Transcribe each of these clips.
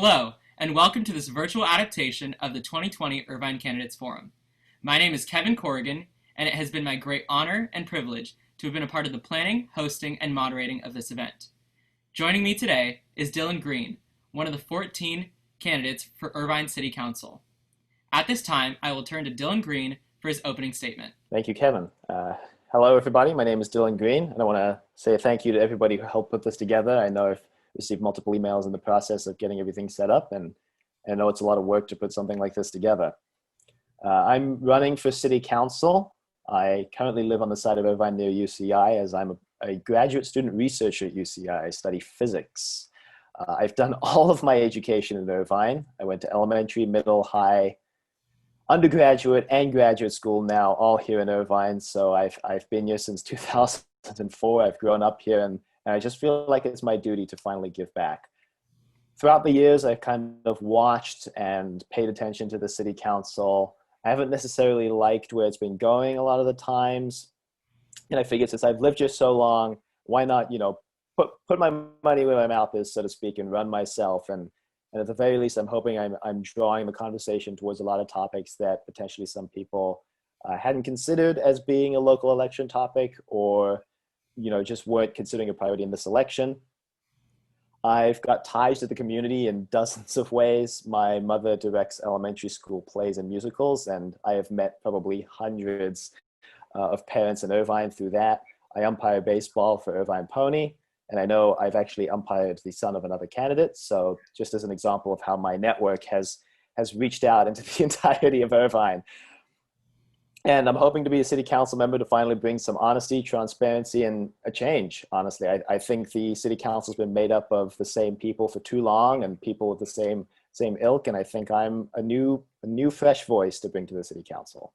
Hello, and welcome to this virtual adaptation of the 2020 Irvine Candidates Forum. My name is Kevin Corrigan, and it has been my great honor and privilege to have been a part of the planning, hosting, and moderating of this event. Joining me today is Dylan Green, one of the 14 candidates for Irvine City Council. At this time, I will turn to Dylan Green for his opening statement. Thank you, Kevin. Hello, everybody. My name is Dylan Green, and I want to say thank you to everybody who helped put this together. I know I've received multiple emails in the process of getting everything set up, and I know it's a lot of work to put something like this together. I'm running for City Council. I currently live on the side of Irvine near UCI, as I'm a graduate student researcher at UCI. I study physics. I've done all of my education in Irvine. I went to elementary, middle, high, undergraduate, and graduate school now, all here in Irvine. So I've been here since 2004. I've grown up here, and I just feel like it's my duty to finally give back. Throughout the years, I've kind of watched and paid attention to the City Council. I haven't necessarily liked where it's been going a lot of the times. And I figured since I've lived here so long, why not, put my money where my mouth is, so to speak, and run myself. And at the very least, I'm hoping I'm drawing the conversation towards a lot of topics that potentially some people hadn't considered as being a local election topic, or just weren't considering a priority in this election. I've got ties to the community in dozens of ways. My mother directs elementary school plays and musicals, and I have met probably hundreds of parents in Irvine through that. I umpire baseball for Irvine Pony, and I know I've actually umpired the son of another candidate. So just as an example of how my network has reached out into the entirety of Irvine. And I'm hoping to be a city council member to finally bring some honesty, transparency, and a change. Honestly, I think the city council's been made up of the same people for too long, and people with the same ilk. And I think I'm a new fresh voice to bring to the city council.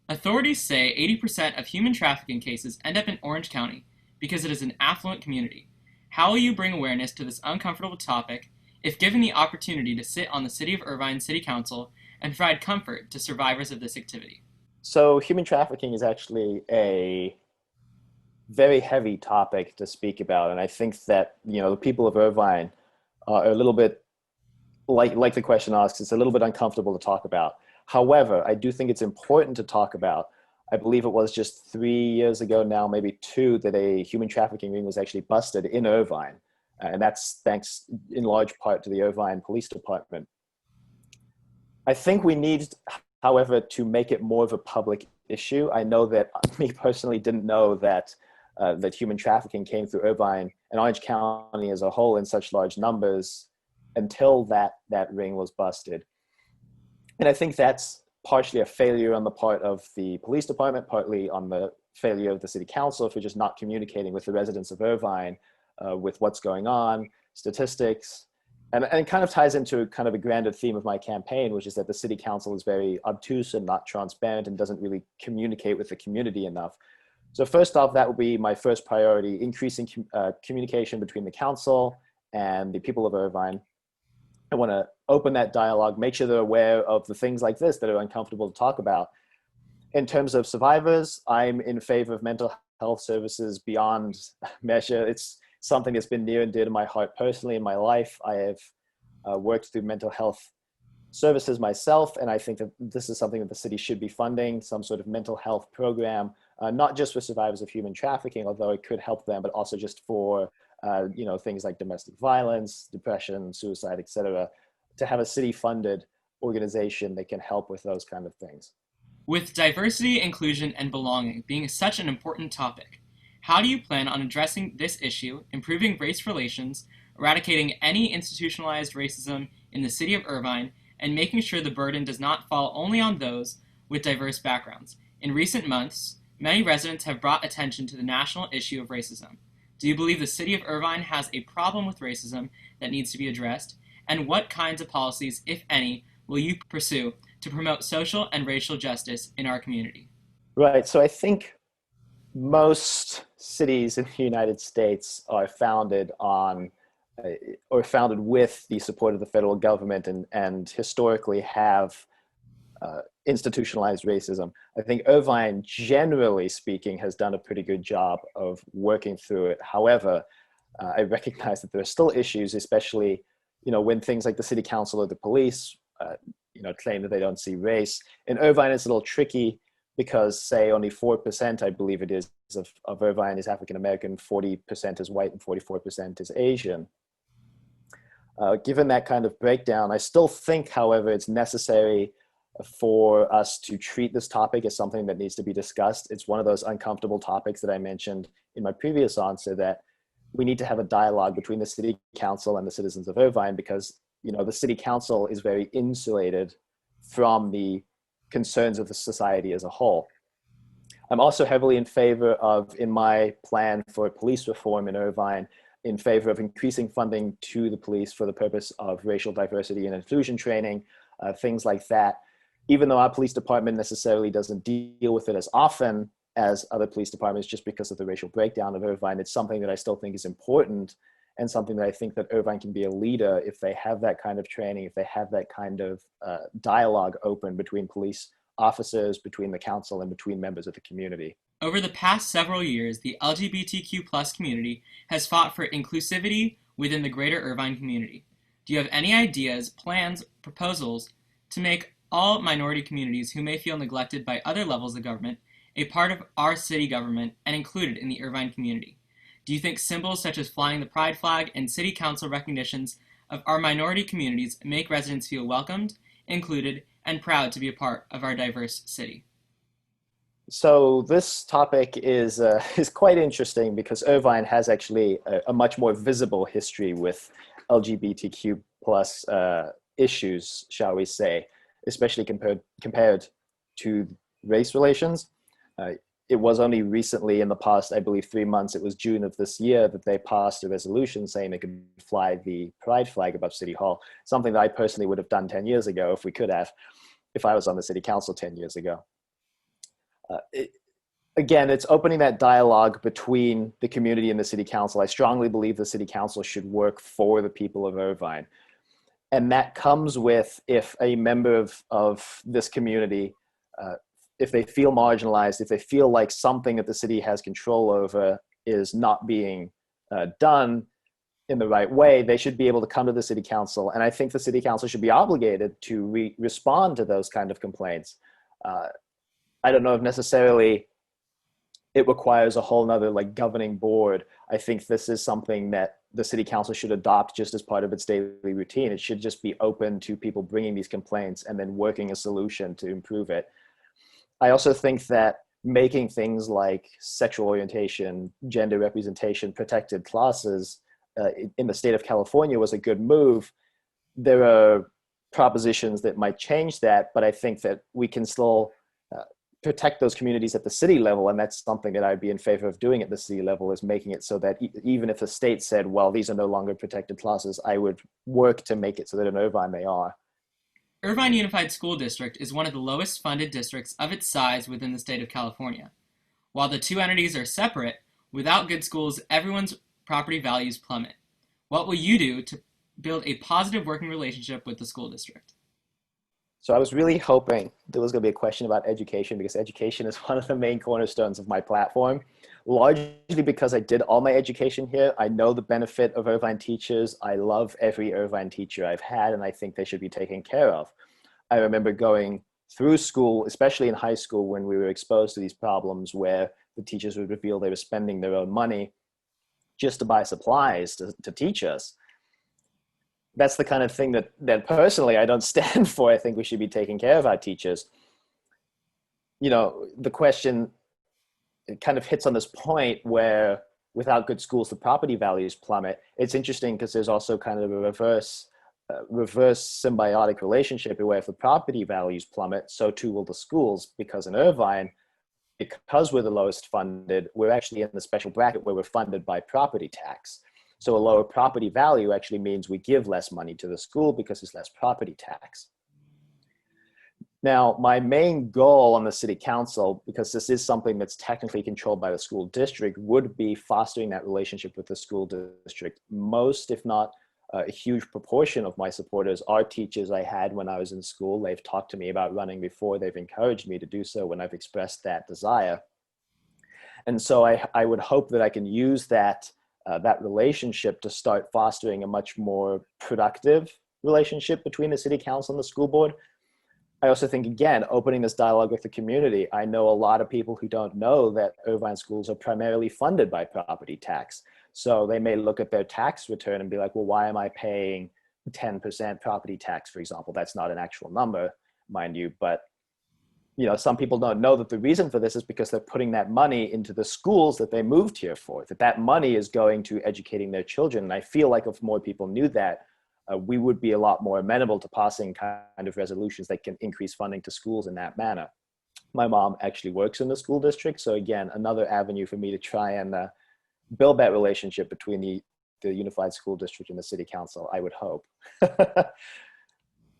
Authorities say 80% of human trafficking cases end up in Orange County because it is an affluent community. How will you bring awareness to this uncomfortable topic if given the opportunity to sit on the City of Irvine City Council and provide comfort to survivors of this activity? So human trafficking is actually a very heavy topic to speak about. And I think that, the people of Irvine are a little bit, like the question asks, it's a little bit uncomfortable to talk about. However, I do think it's important to talk about. I believe it was just 3 years ago now, maybe 2, that a human trafficking ring was actually busted in Irvine. And that's thanks in large part to the Irvine Police Department. I think we need, however, to make it more of a public issue. I know that me personally didn't know that that human trafficking came through Irvine and Orange County as a whole in such large numbers until that ring was busted. And I think that's partially a failure on the part of the police department, partly on the failure of the city council for just not communicating with the residents of Irvine with what's going on, statistics. And it kind of ties into kind of a grander theme of my campaign, which is that the city council is very obtuse and not transparent and doesn't really communicate with the community enough. So first off, that would be my first priority, increasing communication between the council and the people of Irvine. I want to open that dialogue, make sure they're aware of the things like this that are uncomfortable to talk about. In terms of survivors, I'm in favor of mental health services beyond measure. It's something that's been near and dear to my heart personally in my life. I have worked through mental health services myself, and I think that this is something that the city should be funding, some sort of mental health program, not just for survivors of human trafficking, although it could help them, but also just for things like domestic violence, depression, suicide, etc., to have a city-funded organization that can help with those kind of things. With diversity, inclusion, and belonging being such an important topic, how do you plan on addressing this issue, improving race relations, eradicating any institutionalized racism in the city of Irvine, and making sure the burden does not fall only on those with diverse backgrounds? In recent months, many residents have brought attention to the national issue of racism. Do you believe the city of Irvine has a problem with racism that needs to be addressed? And what kinds of policies, if any, will you pursue to promote social and racial justice in our community? Right. So I think most cities in the United States are founded on or founded with the support of the federal government and historically have institutionalized racism. I think Irvine, generally speaking, has done a pretty good job of working through it. However, I recognize that there are still issues, especially when things like the city council or the police, claim that they don't see race. In Irvine, it's a little tricky because, say, only 4%, I believe it is, of Irvine is African American, 40% is white, and 44% is Asian. Given that kind of breakdown, I still think, however, it's necessary for us to treat this topic as something that needs to be discussed. It's one of those uncomfortable topics that I mentioned in my previous answer, that we need to have a dialogue between the city council and the citizens of Irvine, because the city council is very insulated from the concerns of the society as a whole. I'm also heavily in favor of, in my plan for police reform in Irvine, in favor of increasing funding to the police for the purpose of racial diversity and inclusion training, things like that. Even though our police department necessarily doesn't deal with it as often as other police departments, just because of the racial breakdown of Irvine, it's something that I still think is important, and something that I think that Irvine can be a leader if they have that kind of training, if they have that kind of dialogue open between police officers, between the council, and between members of the community. Over the past several years, the LGBTQ plus community has fought for inclusivity within the greater Irvine community. Do you have any ideas, plans, proposals to make all minority communities who may feel neglected by other levels of government a part of our city government and included in the Irvine community? Do you think symbols such as flying the pride flag and city council recognitions of our minority communities make residents feel welcomed, included, and proud to be a part of our diverse city? So this topic is quite interesting, because Irvine has actually a much more visible history with LGBTQ plus issues, shall we say, especially compared to race relations. It was only recently, in the past, I believe 3 months, it was June of this year, that they passed a resolution saying they could fly the pride flag above City Hall, something that I personally would have done 10 years ago if we could have, if I was on the city council 10 years ago. Again, it's opening that dialogue between the community and the city council. I strongly believe the city council should work for the people of Irvine. And that comes with, if a member of this community, if they feel marginalized, if they feel like something that the city has control over is not being done in the right way, they should be able to come to the city council. And I think the city council should be obligated to respond to those kind of complaints. I don't know if necessarily it requires a whole nother governing board. I think this is something that the city council should adopt just as part of its daily routine. It should just be open to people bringing these complaints and then working a solution to improve it. I also think that making things like sexual orientation, gender representation, protected classes in the state of California was a good move. There are propositions that might change that, but I think that we can still protect those communities at the city level, and that's something that I'd be in favor of doing at the city level, is making it so that even if the state said, well, these are no longer protected classes, I would work to make it so that in Irvine they are. Irvine Unified School District is one of the lowest funded districts of its size within the state of California. While the two entities are separate, without good schools, everyone's property values plummet. What will you do to build a positive working relationship with the school district? So I was really hoping there was going to be a question about education, because education is one of the main cornerstones of my platform, largely because I did all my education here. I know the benefit of Irvine teachers. I love every Irvine teacher I've had, and I think they should be taken care of. I remember going through school, especially in high school, when we were exposed to these problems where the teachers would reveal they were spending their own money just to buy supplies to teach us. That's the kind of thing that personally I don't stand for. I think we should be taking care of our teachers. The question, it kind of hits on this point where without good schools, the property values plummet. It's interesting because there's also kind of a reverse symbiotic relationship where if the property values plummet, so too will the schools, because in Irvine, because we're the lowest funded, we're actually in the special bracket where we're funded by property tax. So a lower property value actually means we give less money to the school because there's less property tax. Now, my main goal on the city council, because this is something that's technically controlled by the school district, would be fostering that relationship with the school district. Most, if not a huge proportion of my supporters are teachers I had when I was in school. They've talked to me about running before. They've encouraged me to do so when I've expressed that desire. And so I would hope that I can use that that relationship to start fostering a much more productive relationship between the city council and the school board. I also think, again, opening this dialogue with the community. I know a lot of people who don't know that Irvine schools are primarily funded by property tax. So they may look at their tax return and be like, well, why am I paying 10% property tax, for example? That's not an actual number, mind you, but some people don't know that the reason for this is because they're putting that money into the schools that they moved here for, that money is going to educating their children. And I feel like if more people knew that, we would be a lot more amenable to passing kind of resolutions that can increase funding to schools in that manner. My mom actually works in the school district. So again, another avenue for me to try and build that relationship between the unified school district and the city council, I would hope.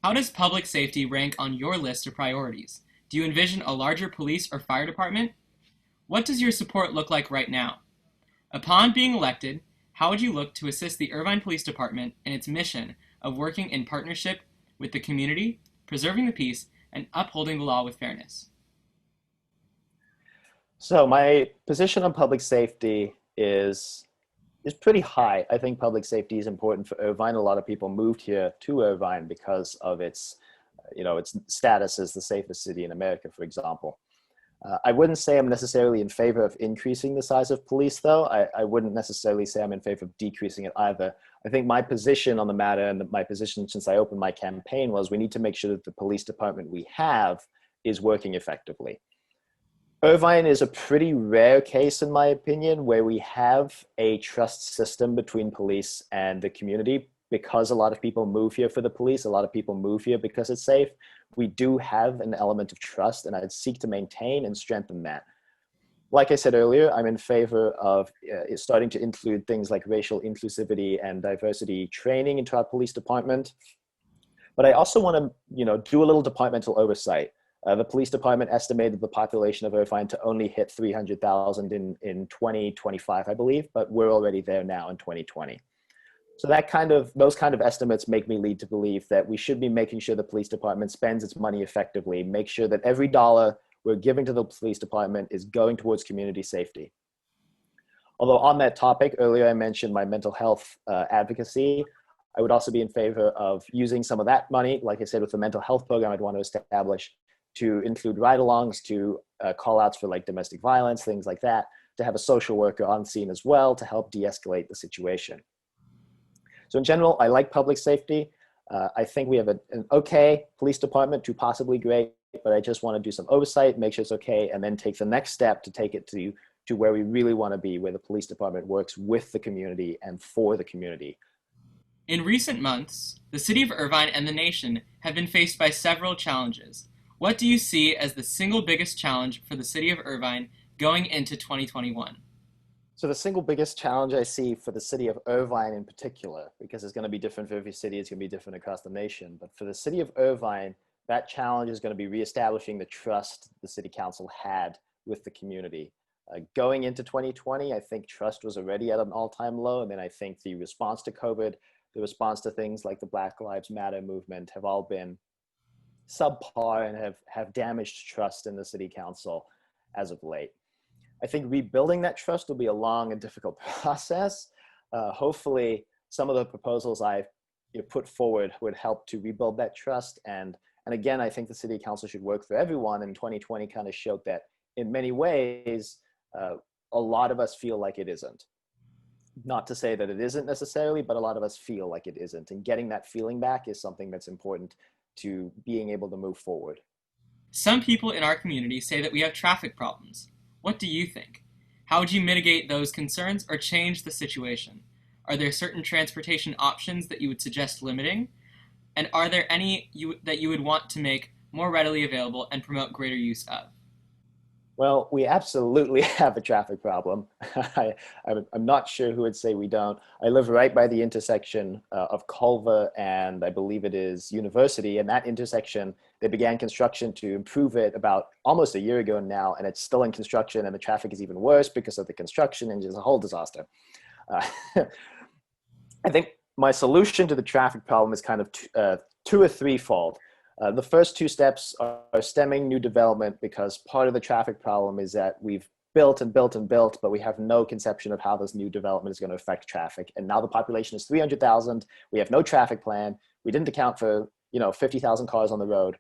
How does public safety rank on your list of priorities? Do you envision a larger police or fire department? What does your support look like right now? Upon being elected, how would you look to assist the Irvine Police Department in its mission of working in partnership with the community, preserving the peace, and upholding the law with fairness? So my position on public safety is pretty high. I think public safety is important for Irvine. A lot of people moved here to Irvine because of its status as the safest city in America, for example. I wouldn't say I'm necessarily in favor of increasing the size of police, though. I wouldn't necessarily say I'm in favor of decreasing it either. I think my position on the matter, and my position since I opened my campaign, was we need to make sure that the police department we have is working effectively. Irvine is a pretty rare case, in my opinion, where we have a trust system between police and the community. Because a lot of people move here for the police, a lot of people move here because it's safe. We do have an element of trust, and I'd seek to maintain and strengthen that. Like I said earlier, I'm in favor of starting to include things like racial inclusivity and diversity training into our police department. But I also want to, do a little departmental oversight. The police department estimated the population of Irvine to only hit 300,000 in 2025, I believe, but we're already there now in 2020. So those kind of estimates make me lead to believe that we should be making sure the police department spends its money effectively, make sure that every dollar we're giving to the police department is going towards community safety. Although on that topic, earlier I mentioned my mental health advocacy, I would also be in favor of using some of that money, like I said, with the mental health program I'd want to establish, to include ride-alongs, to call-outs for like domestic violence, things like that, to have a social worker on scene as well to help de-escalate the situation. So in general, I like public safety. I think we have an okay police department to possibly great, but I just want to do some oversight, make sure it's okay, and then take the next step to take it to where we really want to be, where the police department works with the community and for the community. In recent months, the city of Irvine and the nation have been faced by several challenges. What do you see as the single biggest challenge for the city of Irvine going into 2021? So the single biggest challenge I see for the city of Irvine in particular, because it's going to be different for every city, it's going to be different across the nation, but for the city of Irvine, that challenge is going to be reestablishing the trust the city council had with the community. Going into 2020, I think trust was already at an all-time low, and then I think the response to COVID, the response to things like the Black Lives Matter movement have all been subpar and have damaged trust in the city council as of late. I think rebuilding that trust will be a long and difficult process. Hopefully, some of the proposals I've put forward would help to rebuild that trust. And again, I think the city council should work for everyone. And 2020 kind of showed that in many ways, a lot of us feel like it isn't. Not to say that it isn't necessarily, but a lot of us feel like it isn't. And getting that feeling back is something that's important to being able to move forward. Some people in our community say that we have traffic problems. What do you think? How would you mitigate those concerns or change the situation? Are there certain transportation options that you would suggest limiting? And are there any that you would want to make more readily available and promote greater use of? Well, we absolutely have a traffic problem. I'm not sure who would say we don't. I live right by the intersection of Culver and I believe it is University. And that intersection, they began construction to improve it about almost a year ago now, and it's still in construction, and the traffic is even worse because of the construction, and it's a whole disaster. I think my solution to the traffic problem is kind of two or threefold. The first two steps are stemming new development, because part of the traffic problem is that we've built and built and built, but we have no conception of how this new development is going to affect traffic. And now the population is 300,000. We have no traffic plan. We didn't account for, 50,000 cars on the road.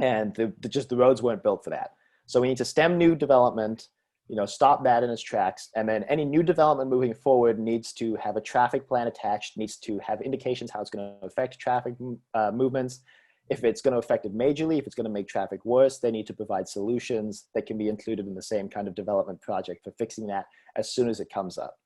And the roads weren't built for that. So we need to stem new development, stop that in its tracks. And then any new development moving forward needs to have a traffic plan attached, needs to have indications how it's going to affect traffic movements. If it's going to affect it majorly, if it's going to make traffic worse, they need to provide solutions that can be included in the same kind of development project for fixing that as soon as it comes up.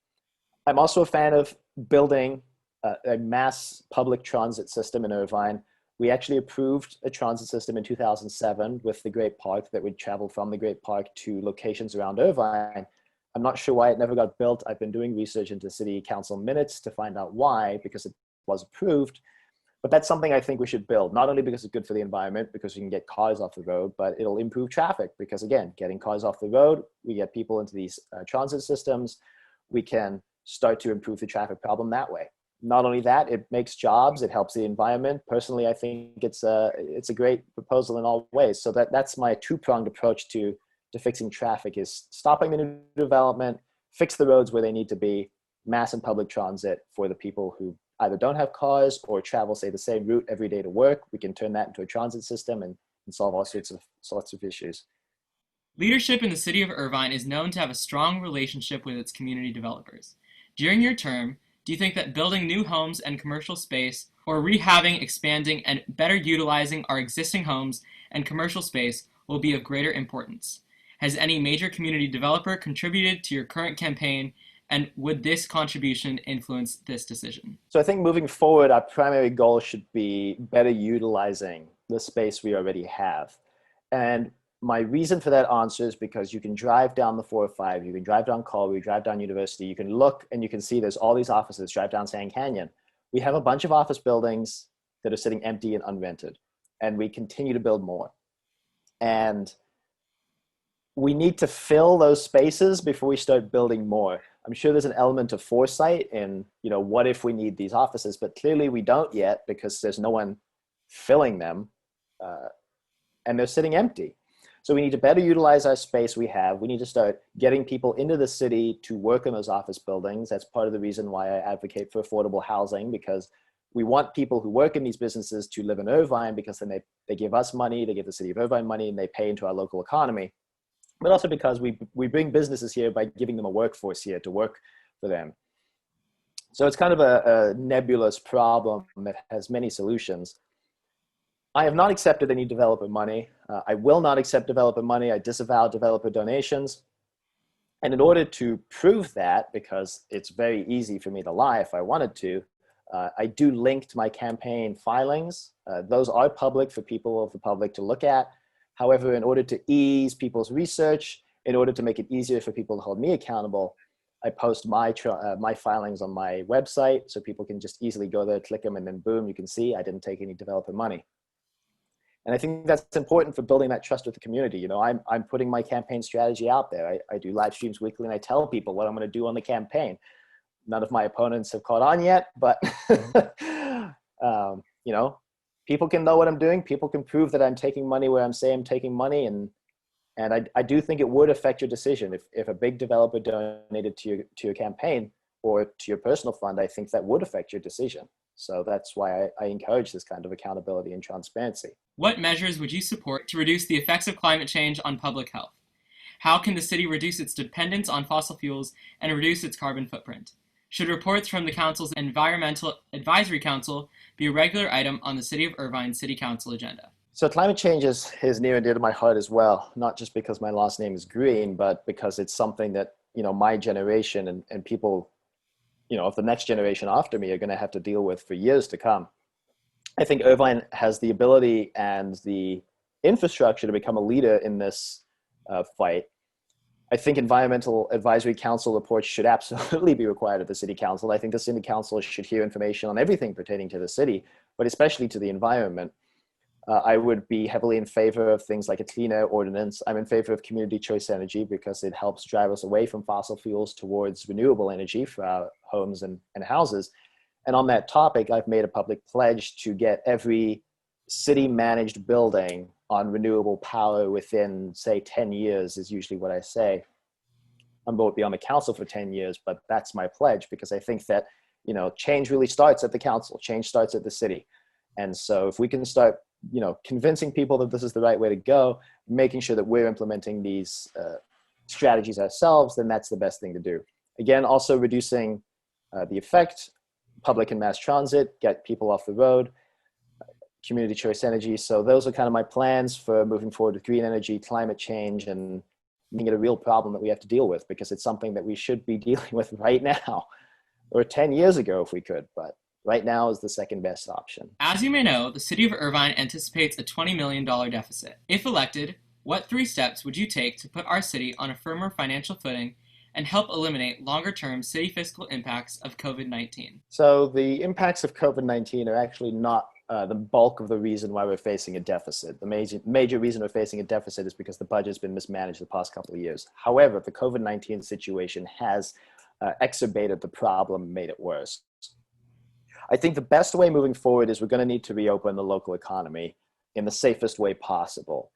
I'm also a fan of building a mass public transit system in Irvine. We actually approved a transit system in 2007 with the Great Park that would travel from the Great Park to locations around Irvine. I'm not sure why it never got built. I've been doing research into city council minutes to find out why, because it was approved. But that's something I think we should build, not only because it's good for the environment, because we can get cars off the road, but it'll improve traffic because, again, getting cars off the road, we get people into these transit systems, we can start to improve the traffic problem that way. Not only that, it makes jobs, it helps the environment. Personally, I think it's a great proposal in all ways. So that's my two-pronged approach to fixing traffic is stopping the new development, fix the roads where they need to be, mass and public transit for the people who either don't have cars or travel, say, the same route every day to work. We can turn that into a transit system and solve all sorts of issues. Leadership in the city of Irvine is known to have a strong relationship with its community developers. During your term, do you think that building new homes and commercial space, or rehabbing, expanding, and better utilizing our existing homes and commercial space will be of greater importance? Has any major community developer contributed to your current campaign, and would this contribution influence this decision? So I think moving forward, our primary goal should be better utilizing the space we already have. And my reason for that answer is because you can drive down the 405, you can drive down Colby, drive down University, you can look and you can see there's all these offices, drive down Sand Canyon. We have a bunch of office buildings that are sitting empty and unrented, and we continue to build more. And we need to fill those spaces before we start building more. I'm sure there's an element of foresight in, what if we need these offices, but clearly we don't yet because there's no one filling them and they're sitting empty. So we need to better utilize our space we have. We need to start getting people into the city to work in those office buildings. That's part of the reason why I advocate for affordable housing, because we want people who work in these businesses to live in Irvine, because then they give us money, they give the city of Irvine money, and they pay into our local economy. But also because we bring businesses here by giving them a workforce here to work for them. So it's kind of a nebulous problem that has many solutions. I have not accepted any developer money. I will not accept developer money. I disavow developer donations. And in order to prove that, because it's very easy for me to lie if I wanted to, I do link to my campaign filings. Those are public for people of the public to look at. However, in order to ease people's research, in order to make it easier for people to hold me accountable, I post my filings on my website so people can just easily go there, click them, and then boom, you can see I didn't take any developer money. And I think that's important for building that trust with the community. I'm putting my campaign strategy out there. I do live streams weekly and I tell people what I'm going to do on the campaign. None of my opponents have caught on yet, but people can know what I'm doing. People can prove that I'm taking money where I'm saying I'm taking money. And I do think it would affect your decision. If a big developer donated to your campaign or to your personal fund, I think that would affect your decision. So that's why I encourage this kind of accountability and transparency. What measures would you support to reduce the effects of climate change on public health? How can the city reduce its dependence on fossil fuels and reduce its carbon footprint? Should reports from the Council's Environmental Advisory Council be a regular item on the City of Irvine City Council agenda? So climate change is near and dear to my heart as well, not just because my last name is Green, but because it's something that, my generation and people, of the next generation after me are going to have to deal with for years to come. I think Irvine has the ability and the infrastructure to become a leader in this fight. I think Environmental Advisory Council reports should absolutely be required at the City Council. I think the City Council should hear information on everything pertaining to the city, but especially to the environment. I would be heavily in favor of things like a clean air ordinance. I'm in favor of community choice energy because it helps drive us away from fossil fuels towards renewable energy for our homes and houses. And on that topic, I've made a public pledge to get every city-managed building on renewable power within, say, 10 years is usually what I say. won't be on the council for 10 years, but that's my pledge, because I think that, change really starts at the council. Change starts at the city. And so if we can start, convincing people that this is the right way to go, making sure that we're implementing these strategies ourselves, then that's the best thing to do. Again, also reducing the effect, public and mass transit, get people off the road, community choice energy. So those are kind of my plans for moving forward with green energy, climate change, and making it a real problem that we have to deal with, because it's something that we should be dealing with right now, or 10 years ago if we could, but right now is the second best option. As you may know, the City of Irvine anticipates a $20 million deficit. If elected, what 3 steps would you take to put our city on a firmer financial footing and help eliminate longer-term city fiscal impacts of COVID-19? So the impacts of COVID-19 are actually not the bulk of the reason why we're facing a deficit. The major reason we're facing a deficit is because the budget's been mismanaged the past couple of years. However, the COVID-19 situation has exacerbated the problem, made it worse. I think the best way moving forward is we're going to need to reopen the local economy in the safest way possible.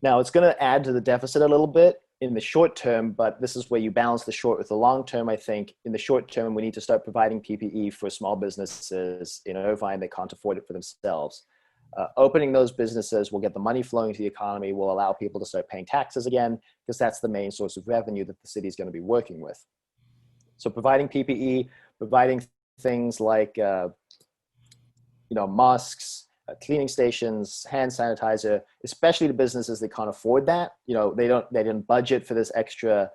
Now, it's going to add to the deficit a little bit in the short term, but this is where you balance the short with the long term. I think in the short term, we need to start providing PPE for small businesses in Irvine that can't afford it for themselves. Opening those businesses will get the money flowing to the economy, will allow people to start paying taxes again, because that's the main source of revenue that the city is going to be working with. So providing PPE, providing things like masks, cleaning stations, hand sanitizer, especially to businesses that can't afford that. They didn't budget for this extra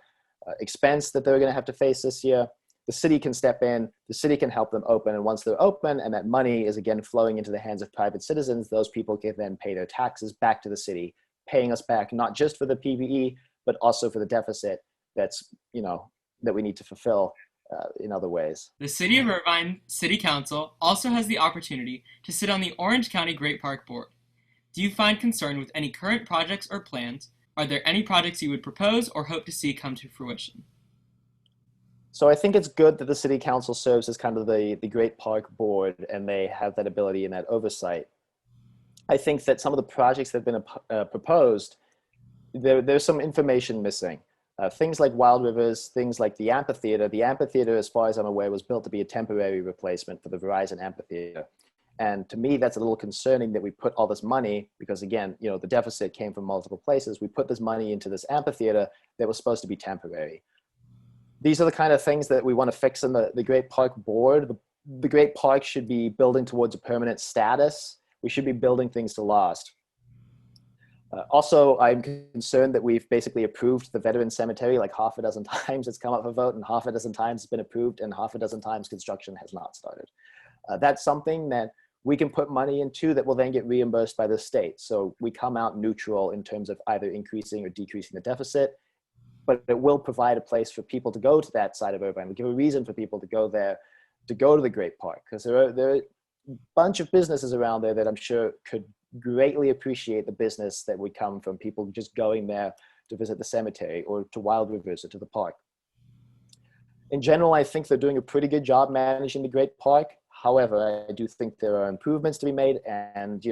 expense that they're going to have to face this year. The city can step in, the city can help them open, and once they're open and that money is again flowing into the hands of private citizens, those people can then pay their taxes back to the city, paying us back not just for the PPE, but also for the deficit that's, that we need to fulfill in other ways. The City of Irvine City Council also has the opportunity to sit on the Orange County Great Park Board. Do you find concern with any current projects or plans? Are there any projects you would propose or hope to see come to fruition? So I think it's good that the City Council serves as kind of the Great Park Board, and they have that ability and that oversight. I think that some of the projects that have been proposed, there's some information missing. Things like Wild Rivers, things like the amphitheater. The amphitheater, as far as I'm aware, was built to be a temporary replacement for the Verizon amphitheater. And to me, that's a little concerning that we put all this money, because again, the deficit came from multiple places. We put this money into this amphitheater that was supposed to be temporary. These are the kind of things that we want to fix in the Great Park Board. The Great Park should be building towards a permanent status. We should be building things to last. Also, I'm concerned that we've basically approved the veteran cemetery like half a dozen times. It's come up for vote, and half a dozen times it's been approved, and half a dozen times construction has not started. That's something that we can put money into that will then get reimbursed by the state. So we come out neutral in terms of either increasing or decreasing the deficit, but it will provide a place for people to go to that side of Irvine. We give a reason for people to go there, to go to the Great Park, because there are a bunch of businesses around there that I'm sure could greatly appreciate the business that would come from people just going there to visit the cemetery or to Wild Rivers or to the park. In general, I think they're doing a pretty good job managing the Great Park. However, I do think there are improvements to be made, and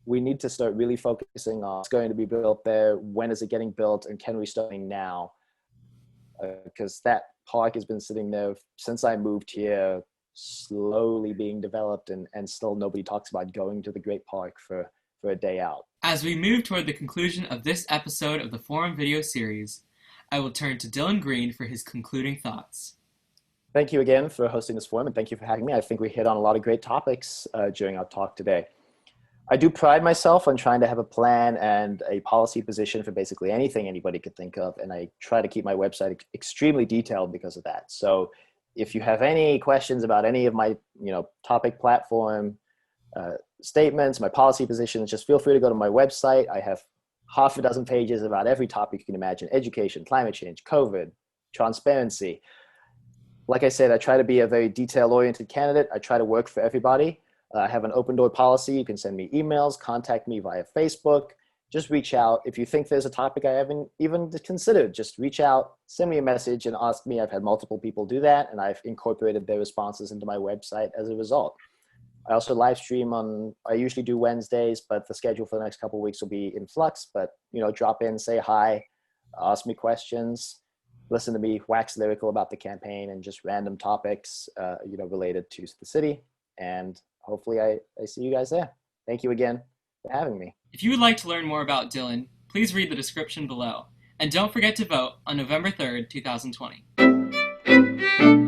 we need to start really focusing on what's going to be built there, when is it getting built, and can we start now? Because that park has been sitting there since I moved here, slowly being developed, and still nobody talks about going to the Great Park for a day out. As we move toward the conclusion of this episode of the Forum video series, I will turn to Dylan Green for his concluding thoughts. Thank you again for hosting this forum, and thank you for having me. I think we hit on a lot of great topics during our talk today. I do pride myself on trying to have a plan and a policy position for basically anything anybody could think of, and I try to keep my website extremely detailed because of that. So if you have any questions about any of my topic platform statements, my policy positions, just feel free to go to my website. I have half a dozen pages about every topic you can imagine: education, climate change, COVID, transparency. Like I said, I try to be a very detail-oriented candidate. I try to work for everybody. I have an open door policy. You can send me emails, contact me via Facebook. Just reach out. If you think there's a topic I haven't even considered, just reach out, send me a message and ask me. I've had multiple people do that, and I've incorporated their responses into my website as a result. I also live stream I usually do Wednesdays, but the schedule for the next couple of weeks will be in flux. But, drop in, say hi, ask me questions. listen to me wax lyrical about the campaign and just random topics, related to the city. And hopefully I see you guys there. Thank you again for having me. If you would like to learn more about Dylan, please read the description below. And don't forget to vote on November 3rd, 2020.